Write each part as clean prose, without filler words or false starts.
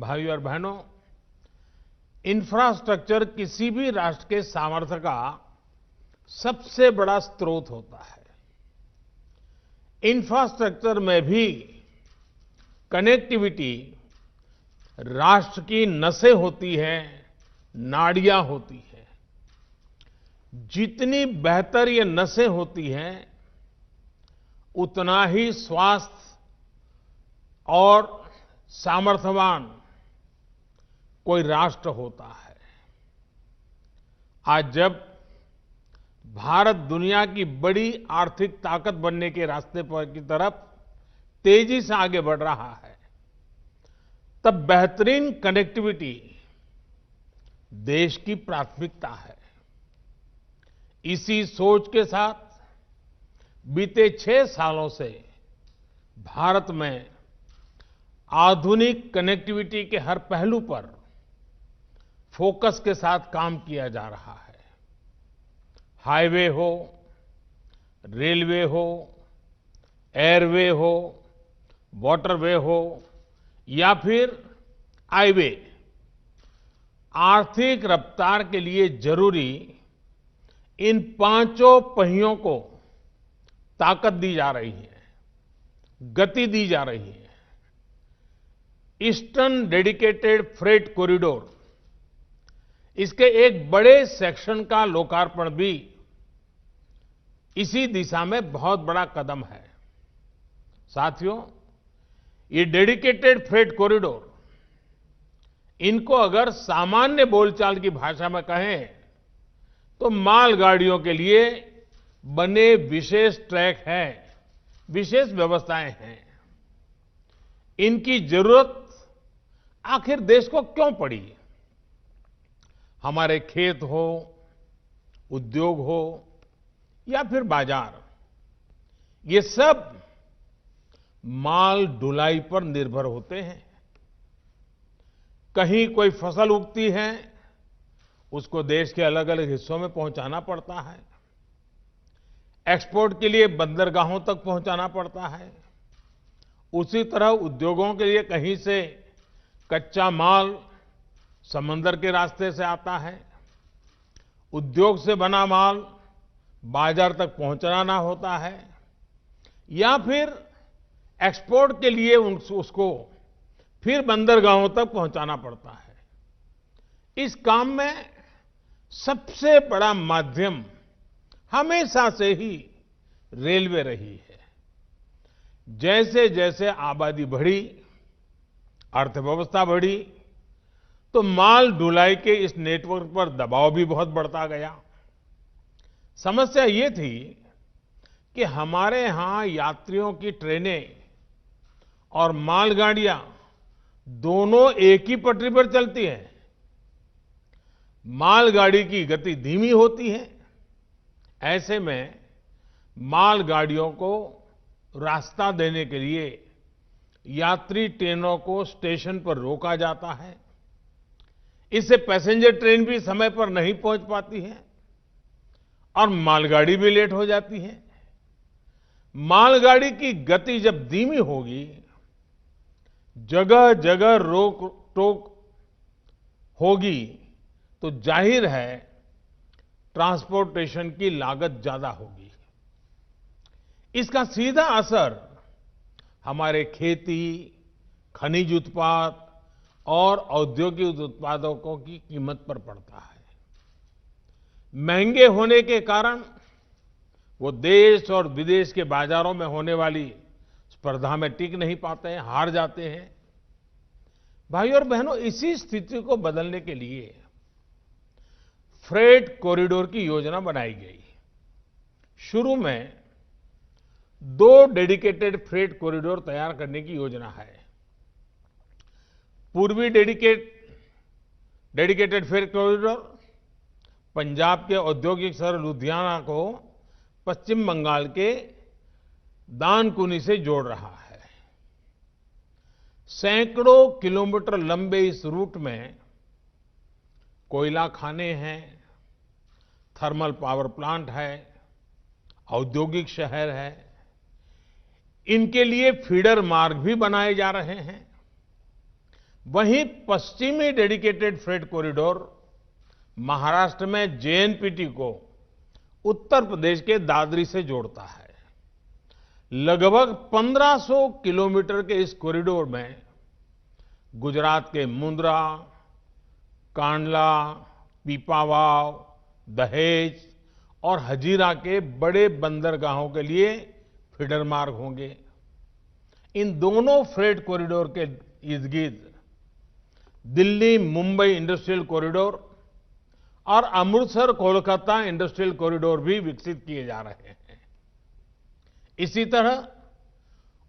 भाइयों और बहनों, इंफ्रास्ट्रक्चर किसी भी राष्ट्र के सामर्थ्य का सबसे बड़ा स्रोत होता है। इंफ्रास्ट्रक्चर में भी कनेक्टिविटी राष्ट्र की नसें होती हैं, नाड़ियां होती हैं। जितनी बेहतर ये नसें होती हैं, उतना ही स्वास्थ्य और सामर्थ्यवान कोई राष्ट्र होता है। आज जब भारत दुनिया की बड़ी आर्थिक ताकत बनने के रास्ते पर की तरफ तेजी से आगे बढ़ रहा है, तब बेहतरीन कनेक्टिविटी देश की प्राथमिकता है। इसी सोच के साथ बीते 6 सालों से भारत में आधुनिक कनेक्टिविटी के हर पहलू पर फोकस के साथ काम किया जा रहा है। हाईवे हो, रेलवे हो, एयरवे हो, वाटरवे हो या फिर हाईवे, आर्थिक रफ्तार के लिए जरूरी इन पांचों पहियों को ताकत दी जा रही है, गति दी जा रही है। ईस्टर्न डेडिकेटेड फ्रेट कॉरिडोर, इसके एक बड़े सेक्शन का लोकार्पण भी इसी दिशा में बहुत बड़ा कदम है। साथियों, ये डेडिकेटेड फ्रेट कॉरिडोर, इनको अगर सामान्य बोलचाल की भाषा में कहें तो मालगाड़ियों के लिए बने विशेष ट्रैक हैं, विशेष व्यवस्थाएं हैं। इनकी जरूरत आखिर देश को क्यों पड़ी? हमारे खेत हो, उद्योग हो या फिर बाजार, ये सब माल ढुलाई पर निर्भर होते हैं। कहीं कोई फसल उगती है, उसको देश के अलग अलग हिस्सों में पहुंचाना पड़ता है। एक्सपोर्ट के लिए बंदरगाहों तक पहुंचाना पड़ता है। उसी तरह उद्योगों के लिए कहीं से कच्चा माल समंदर के रास्ते से आता है। उद्योग से बना माल बाजार तक पहुंचाना होता है या फिर एक्सपोर्ट के लिए उसको फिर बंदरगाहों तक पहुंचाना पड़ता है। इस काम में सबसे बड़ा माध्यम हमेशा से ही रेलवे रही है। जैसे जैसे आबादी बढ़ी, अर्थव्यवस्था बढ़ी, तो माल ढुलाई के इस नेटवर्क पर दबाव भी बहुत बढ़ता गया। समस्या ये थी कि हमारे यहां यात्रियों की ट्रेनें और मालगाड़ियां दोनों एक ही पटरी पर चलती हैं। मालगाड़ी की गति धीमी होती है। ऐसे में मालगाड़ियों को रास्ता देने के लिए यात्री ट्रेनों को स्टेशन पर रोका जाता है। इससे पैसेंजर ट्रेन भी समय पर नहीं पहुंच पाती है और मालगाड़ी भी लेट हो जाती है। मालगाड़ी की गति जब धीमी होगी, जगह जगह रोक टोक होगी, तो जाहिर है ट्रांसपोर्टेशन की लागत ज्यादा होगी। इसका सीधा असर हमारे खेती, खनिज उत्पाद और औद्योगिक उत्पादों की कीमत पर पड़ता है। महंगे होने के कारण वो देश और विदेश के बाजारों में होने वाली स्पर्धा में टिक नहीं पाते हैं, हार जाते हैं। भाइयों और बहनों, इसी स्थिति को बदलने के लिए फ्रेट कॉरिडोर की योजना बनाई गई। शुरू में 2 डेडिकेटेड फ्रेट कॉरिडोर तैयार करने की योजना है। पूर्वी डेडिकेटेड फ्रेट कॉरिडोर पंजाब के औद्योगिक शहर लुधियाना को पश्चिम बंगाल के दानकुनी से जोड़ रहा है। सैकड़ों किलोमीटर लंबे इस रूट में कोयला खाने हैं, थर्मल पावर प्लांट है, औद्योगिक शहर है। इनके लिए फीडर मार्ग भी बनाए जा रहे हैं। वहीं पश्चिमी डेडिकेटेड फ्रेट कॉरिडोर महाराष्ट्र में जेएनपीटी को उत्तर प्रदेश के दादरी से जोड़ता है। लगभग 1500 किलोमीटर के इस कॉरिडोर में गुजरात के मुंद्रा, कांडला, पीपावाव, दहेज और हजीरा के बड़े बंदरगाहों के लिए फीडर मार्ग होंगे। इन दोनों फ्रेट कॉरिडोर के इर्द-गिर्द दिल्ली मुंबई इंडस्ट्रियल कॉरिडोर और अमृतसर कोलकाता इंडस्ट्रियल कॉरिडोर भी विकसित किए जा रहे हैं। इसी तरह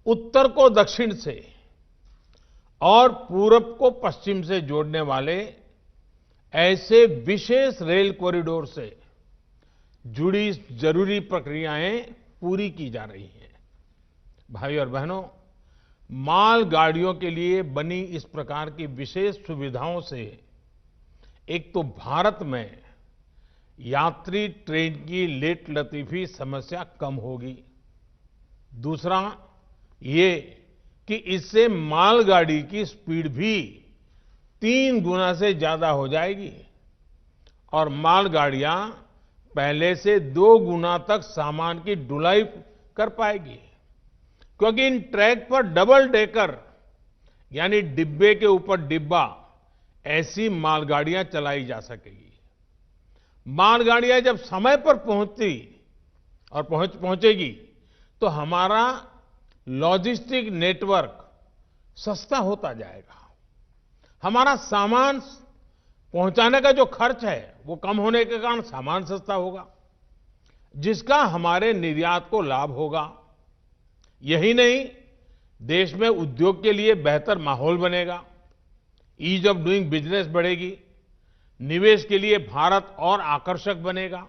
उत्तर को दक्षिण से और पूरब को पश्चिम से जोड़ने वाले ऐसे विशेष रेल कॉरिडोर से जुड़ी जरूरी प्रक्रियाएं पूरी की जा रही हैं। भाइयों और बहनों, मालगाड़ियों के लिए बनी इस प्रकार की विशेष सुविधाओं से एक तो भारत में यात्री ट्रेन की लेटलतीफी समस्या कम होगी। दूसरा ये कि इससे मालगाड़ी की स्पीड भी 3 गुना से ज्यादा हो जाएगी और मालगाड़ियां पहले से 2 गुना तक सामान की ढुलाई कर पाएगी, क्योंकि इन ट्रैक पर डबल डेकर यानी डिब्बे के ऊपर डिब्बा ऐसी मालगाड़ियां चलाई जा सकेगी। मालगाड़ियां जब समय पर पहुंचती और पहुंचेगी तो हमारा लॉजिस्टिक नेटवर्क सस्ता होता जाएगा। हमारा सामान पहुंचाने का जो खर्च है वो कम होने के कारण सामान सस्ता होगा, जिसका हमारे निर्यात को लाभ होगा। यही नहीं, देश में उद्योग के लिए बेहतर माहौल बनेगा, ईज ऑफ डूइंग बिजनेस बढ़ेगी, निवेश के लिए भारत और आकर्षक बनेगा।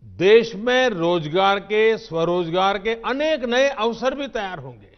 देश में रोजगार के, स्वरोजगार के अनेक नए अवसर भी तैयार होंगे।